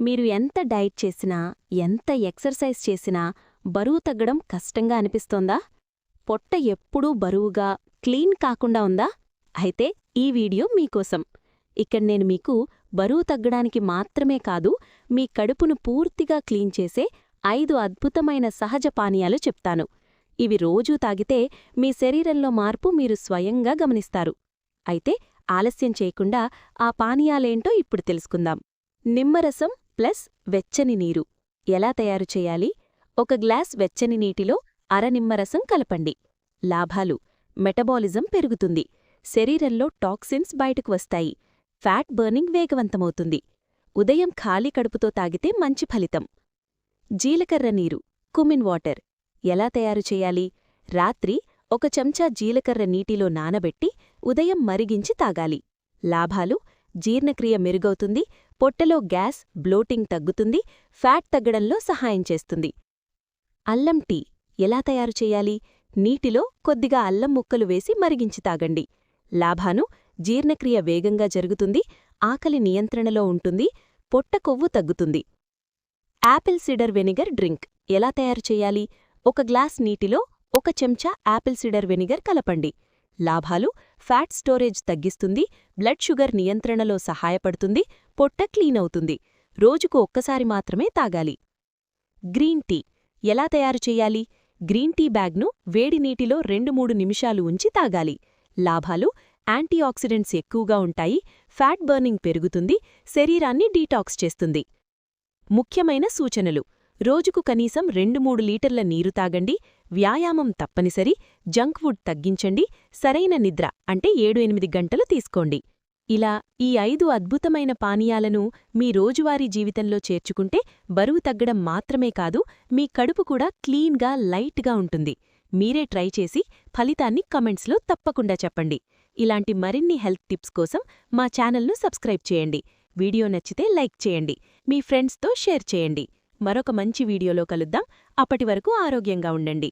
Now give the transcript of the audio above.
మీరు ఎంత డైట్ చేసినా, ఎంత ఎక్సర్సైజ్ చేసినా బరువు తగ్గడం కష్టంగా అనిపిస్తోందా? పొట్ట ఎప్పుడూ బరువుగా, క్లీన్ కాకుండా ఉందా? అయితే ఈ వీడియో మీకోసం. ఇక్కడ నేను మీకు బరువు తగ్గడానికి మాత్రమే కాదు, మీ కడుపును పూర్తిగా క్లీన్ చేసే 5 అద్భుతమైన సహజ పానీయాలు చెప్తాను. ఇవి రోజూ తాగితే మీ శరీరంలో మార్పు మీరు స్వయంగా గమనిస్తారు. అయితే ఆలస్యం చేయకుండా ఆ పానీయాలేంటో ఇప్పుడు తెలుసుకుందాం. నిమ్మరసం ప్లస్ వెచ్చని నీరు ఎలా తయారు చేయాలి? 1 గ్లాస్ వెచ్చని నీటిలో అర నిమ్మరసం కలపండి. లాభాలు: మెటబాలిజం పెరుగుతుంది, శరీరంలో టాక్సిన్స్ బయటకు వస్తాయి, ఫ్యాట్ బర్నింగ్ వేగవంతమవుతుంది. ఉదయం ఖాళీ కడుపుతో తాగితే మంచి ఫలితం. జీలకర్ర నీరు కుమిన్ వాటర్ ఎలా తయారు చేయాలి? రాత్రి 1 చెంచా జీలకర్ర నీటిలో నానబెట్టి ఉదయం మరిగించి తాగాలి. లాభాలు: జీర్ణక్రియ మెరుగవుతుంది, పొట్టలో గ్యాస్, బ్లోటింగ్ తగ్గుతుంది, ఫ్యాట్ తగ్గడంలో సహాయం చేస్తుంది. అల్లం టీ ఎలా తయారు చేయాలి? నీటిలో కొద్దిగా అల్లం ముక్కలు వేసి మరిగించి తాగండి. లాభాలు: జీర్ణక్రియ వేగంగా జరుగుతుంది, ఆకలి నియంత్రణలో ఉంటుంది, పొట్ట కొవ్వు తగ్గుతుంది. యాపిల్ సిడర్ వెనిగర్ డ్రింక్ ఎలా తయారు చేయాలి? 1 గ్లాస్ నీటిలో 1 చెంచా యాపిల్ సిడర్ వెనిగర్ కలపండి. లాభాలు: ఫ్యాట్ స్టోరేజ్ తగ్గిస్తుంది, బ్లడ్ షుగర్ నియంత్రణలో సహాయపడుతుంది, పొట్ట క్లీన్ అవుతుంది. రోజుకు ఒక్కసారి మాత్రమే తాగాలి. గ్రీన్ టీ ఎలా తయారు చేయాలి? గ్రీన్ టీ బ్యాగ్ను వేడి నీటిలో 2-3 నిమిషాలు ఉంచి తాగాలి. లాభాలు: యాంటీఆక్సిడెంట్స్ ఎక్కువగా ఉంటాయి, ఫ్యాట్ బర్నింగ్ పెరుగుతుంది, శరీరాన్ని డీటాక్స్ చేస్తుంది. ముఖ్యమైన సూచనలు: రోజుకు కనీసం 2-3 లీటర్ల నీరు తాగండి, వ్యాయామం తప్పనిసరి, జంక్ ఫుడ్ తగ్గించండి, సరైన నిద్ర అంటే 7-8 గంటలు తీసుకోండి. ఇలా ఈ 5 అద్భుతమైన పానీయాలను మీ రోజువారీ జీవితంలో చేర్చుకుంటే బరువు తగ్గడం మాత్రమే కాదు, మీ కడుపు కూడా క్లీన్గా, లైట్గా ఉంటుంది. మీరే ట్రై చేసి ఫలితాన్ని కమెంట్స్లో తప్పకుండా చెప్పండి. ఇలాంటి మరిన్ని హెల్త్ టిప్స్ కోసం మా ఛానల్ను సబ్స్క్రైబ్ చేయండి. వీడియో నచ్చితే లైక్ చేయండి, మీ ఫ్రెండ్స్తో షేర్ చేయండి. మరొక మంచి వీడియోలో కలుద్దాం. అప్పటివరకు ఆరోగ్యంగా ఉండండి.